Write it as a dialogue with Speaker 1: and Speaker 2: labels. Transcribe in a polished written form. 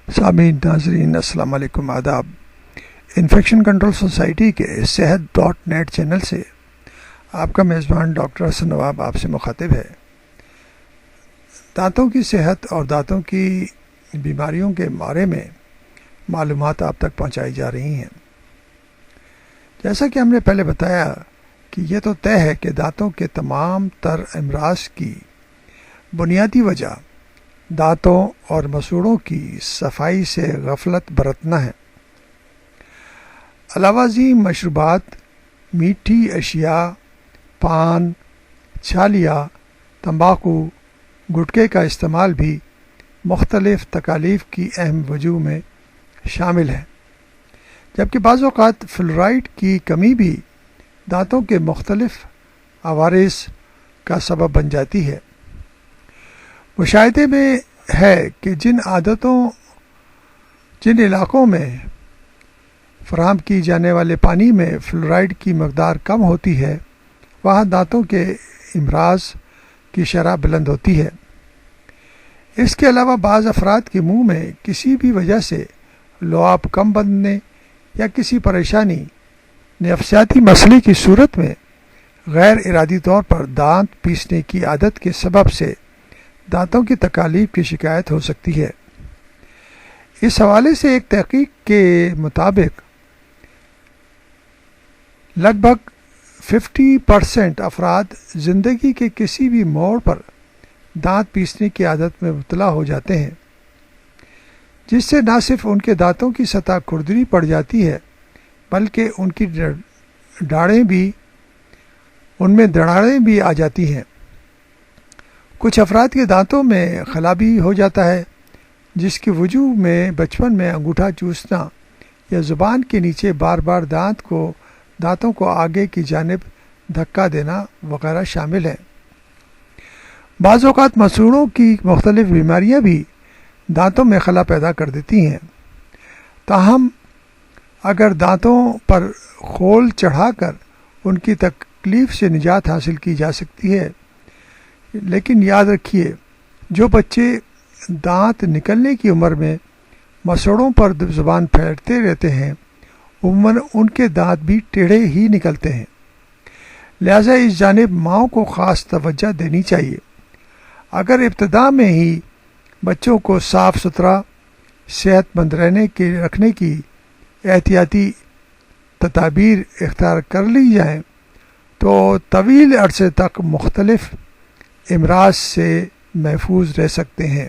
Speaker 1: سامعین ناظرین السلام علیکم، آداب۔ انفیکشن کنٹرول سوسائٹی کے صحت.نیٹ چینل سے آپ کا میزبان ڈاکٹر حسن نواب آپ سے مخاطب ہے۔ دانتوں کی صحت اور دانتوں کی بیماریوں کے بارے میں معلومات آپ تک پہنچائی جا رہی ہیں۔ جیسا کہ ہم نے پہلے بتایا کہ یہ تو طے ہے کہ دانتوں کے تمام تر امراض کی بنیادی وجہ دانتوں اور مسوڑوں کی صفائی سے غفلت برتنا ہے۔ علاوہ ازیں مشروبات، میٹھی اشیاء، پان، چھالیاں، تمباکو، گٹکے کا استعمال بھی مختلف تکالیف کی اہم وجوہ میں شامل ہے، جبکہ بعض اوقات فلورائڈ کی کمی بھی دانتوں کے مختلف عوارض کا سبب بن جاتی ہے۔ مشاہدے میں ہے کہ جن علاقوں میں فراہم کی جانے والے پانی میں فلورائڈ کی مقدار کم ہوتی ہے، وہاں دانتوں کے امراض کی شرح بلند ہوتی ہے۔ اس کے علاوہ بعض افراد کے منہ میں کسی بھی وجہ سے لعاب کم بننے یا کسی پریشانی نفسیاتی مسئلے کی صورت میں غیر ارادی طور پر دانت پیسنے کی عادت کے سبب سے دانتوں کی تکالیف کی شکایت ہو سکتی ہے۔ اس حوالے سے ایک تحقیق کے مطابق لگ بھگ 50% افراد زندگی کے کسی بھی موڑ پر دانت پیسنے کی عادت میں مبتلا ہو جاتے ہیں، جس سے نہ صرف ان کے دانتوں کی سطح کھردری پڑ جاتی ہے بلکہ ان کی ان میں دراڑیں بھی آ جاتی ہیں۔ کچھ افراد کے دانتوں میں خلا بھی ہو جاتا ہے، جس کی وجوہ میں بچپن میں انگوٹھا چوسنا یا زبان کے نیچے بار بار دانتوں کو آگے کی جانب دھکا دینا وغیرہ شامل ہیں۔ بعض اوقات مسوڑوں کی مختلف بیماریاں بھی دانتوں میں خلا پیدا کر دیتی ہیں۔ تاہم اگر دانتوں پر خول چڑھا کر ان کی تکلیف سے نجات حاصل کی جا سکتی ہے، لیکن یاد رکھیے جو بچے دانت نکلنے کی عمر میں مسوڑوں پر زبان پھیرتے رہتے ہیں، عموماً ان کے دانت بھی ٹیڑھے ہی نکلتے ہیں۔ لہٰذا اس جانب ماؤں کو خاص توجہ دینی چاہیے۔ اگر ابتدا میں ہی بچوں کو صاف ستھرا صحت مند رکھنے کی احتیاطی تدابیر اختیار کر لی جائیں تو طویل عرصے تک مختلف امراض سے محفوظ رہ سکتے ہیں۔